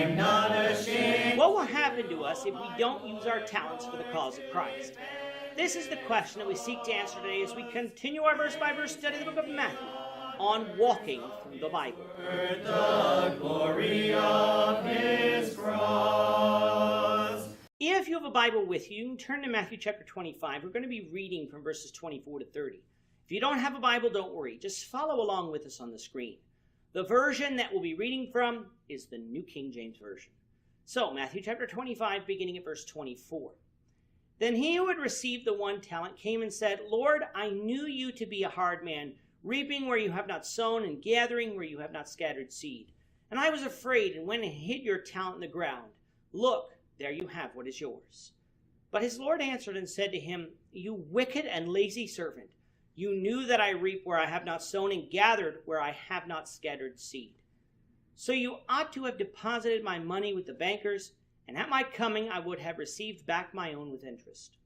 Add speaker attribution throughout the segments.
Speaker 1: I'm not ashamed.
Speaker 2: What will happen to us if we don't use our talents for the cause of Christ? This is the question that we seek to answer today as we continue our verse-by-verse study of the book of Matthew on walking through the Bible.
Speaker 1: The glory of his cross.
Speaker 2: If you have a Bible with you, you can turn to Matthew chapter 25. We're going to be reading from verses 24 to 30. If you don't have a Bible, don't worry. Just follow along with us on the screen. The version that we'll be reading from is the New King James Version. So, Matthew chapter 25, beginning at verse 24. Then he who had received the 1 talent came and said, Lord, I knew you to be a hard man, reaping where you have not sown and gathering where you have not scattered seed. And I was afraid and went and hid your talent in the ground. Look, there you have what is yours. But his Lord answered and said to him, You wicked and lazy servant, you knew that I reap where I have not sown and gathered where I have not scattered seed. So you ought to have deposited my money with the bankers, and at my coming I would have received back my own with interest.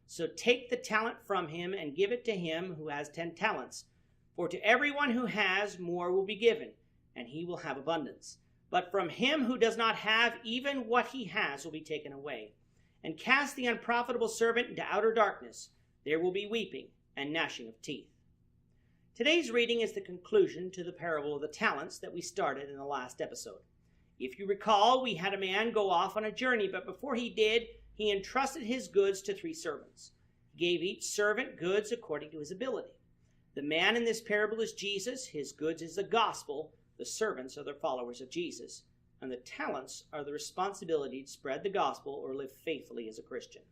Speaker 2: So take the talent from him and give it to him who has 10 talents. For to everyone who has, more will be given, and he will have abundance. But from him who does not have, even what he has will be taken away. And cast the unprofitable servant into outer darkness. There will be weeping and gnashing of teeth. Today's reading is the conclusion to the parable of the talents that we started in the last episode. If you recall, we had a man go off on a journey, but before he did, he entrusted his goods to 3 servants. He gave each servant goods according to his ability. The man in this parable is Jesus, his goods is the gospel, the servants are the followers of Jesus, and the talents are the responsibility to spread the gospel or live faithfully as a Christian.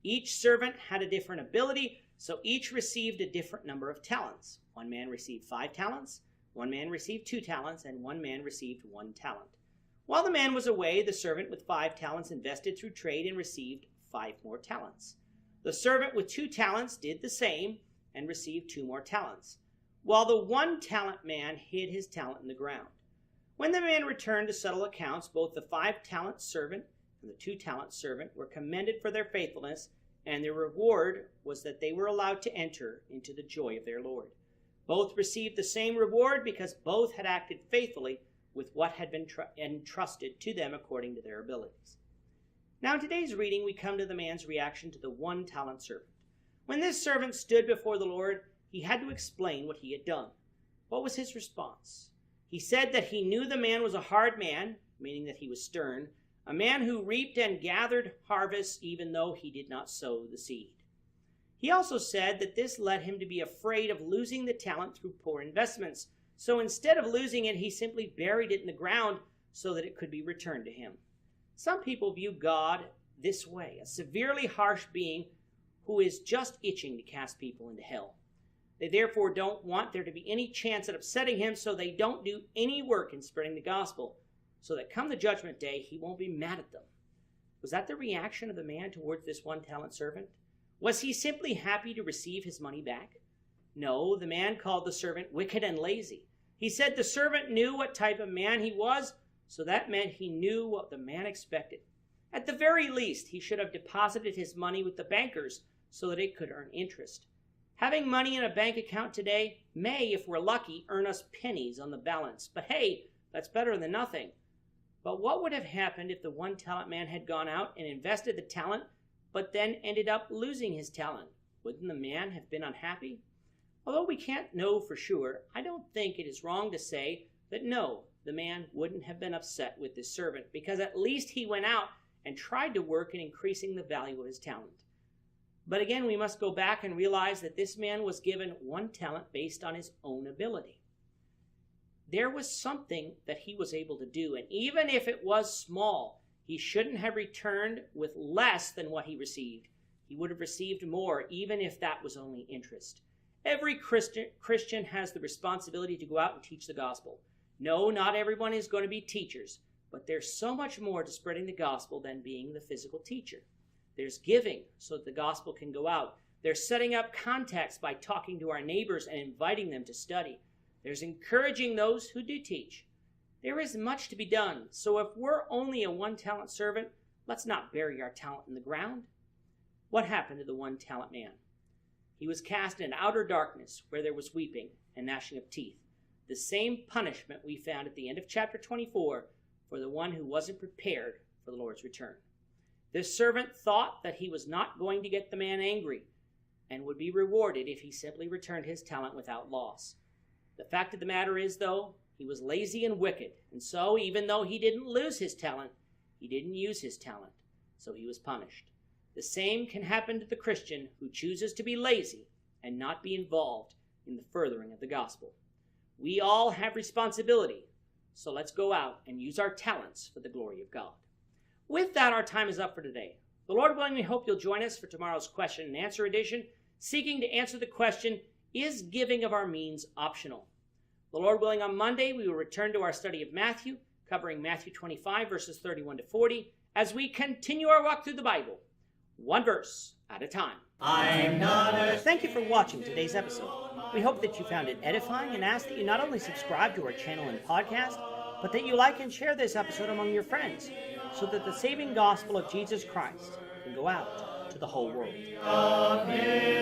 Speaker 2: Each servant had a different ability, so each received a different number of talents. 1 man received 5 talents, 1 man received 2 talents, and 1 man received 1 talent. While the man was away, the servant with 5 talents invested through trade and received 5 more talents. The servant with 2 talents did the same and received 2 more talents, while the 1 talent man hid his talent in the ground. When the man returned to settle accounts, both the 5 talent servant and the 2 talent servant were commended for their faithfulness, and their reward was that they were allowed to enter into the joy of their Lord. Both received the same reward because both had acted faithfully with what had been entrusted to them according to their abilities. Now in today's reading, we come to the man's reaction to the 1 talent servant. When this servant stood before the Lord, he had to explain what he had done. What was his response? He said that he knew the man was a hard man, meaning that he was stern, a man who reaped and gathered harvests even though he did not sow the seed. He also said that this led him to be afraid of losing the talent through poor investments. So instead of losing it, he simply buried it in the ground so that it could be returned to him. Some people view God this way, a severely harsh being who is just itching to cast people into hell. They therefore don't want there to be any chance at upsetting him, so they don't do any work in spreading the gospel, so that come the judgment day, he won't be mad at them. Was that the reaction of the man towards this 1 talent servant? Was he simply happy to receive his money back? No, the man called the servant wicked and lazy. He said the servant knew what type of man he was, so that meant he knew what the man expected. At the very least, he should have deposited his money with the bankers so that it could earn interest. Having money in a bank account today may, if we're lucky, earn us pennies on the balance. But hey, that's better than nothing. But what would have happened if the 1 talent man had gone out and invested the talent, but then ended up losing his talent? Wouldn't the man have been unhappy? Although we can't know for sure, I don't think it is wrong to say that no, the man wouldn't have been upset with this servant, because at least he went out and tried to work in increasing the value of his talent. But again, we must go back and realize that this man was given 1 talent based on his own ability. There was something that he was able to do, and even if it was small, he shouldn't have returned with less than what he received. He would have received more, even if that was only interest. Every Christian has the responsibility to go out and teach the gospel. No, not everyone is going to be teachers, but there's so much more to spreading the gospel than being the physical teacher. There's giving so that the gospel can go out. There's setting up contacts by talking to our neighbors and inviting them to study. There's encouraging those who do teach. There is much to be done, so if we're only a 1 talent servant, let's not bury our talent in the ground. What happened to the 1 talent man? He was cast in outer darkness where there was weeping and gnashing of teeth. The same punishment we found at the end of chapter 24 for the one who wasn't prepared for the Lord's return. This servant thought that he was not going to get the man angry and would be rewarded if he simply returned his talent without loss. The fact of the matter is, though, he was lazy and wicked, and so even though he didn't lose his talent, he didn't use his talent, so he was punished. The same can happen to the Christian who chooses to be lazy and not be involved in the furthering of the gospel. We all have responsibility, so let's go out and use our talents for the glory of God. With that, our time is up for today. The Lord willing, we hope you'll join us for tomorrow's question and answer edition, seeking to answer the question, is giving of our means optional? The Lord willing, on Monday, we will return to our study of Matthew, covering Matthew 25, verses 31 to 40, as we continue our walk through the Bible, one verse at a time.
Speaker 1: I'm not ashamed.
Speaker 2: Thank you for watching today's episode. We hope that you found it edifying and ask that you not only subscribe to our channel and podcast, but that you like and share this episode among your friends, so that the saving gospel of Jesus Christ can go out to the whole world.
Speaker 1: Of his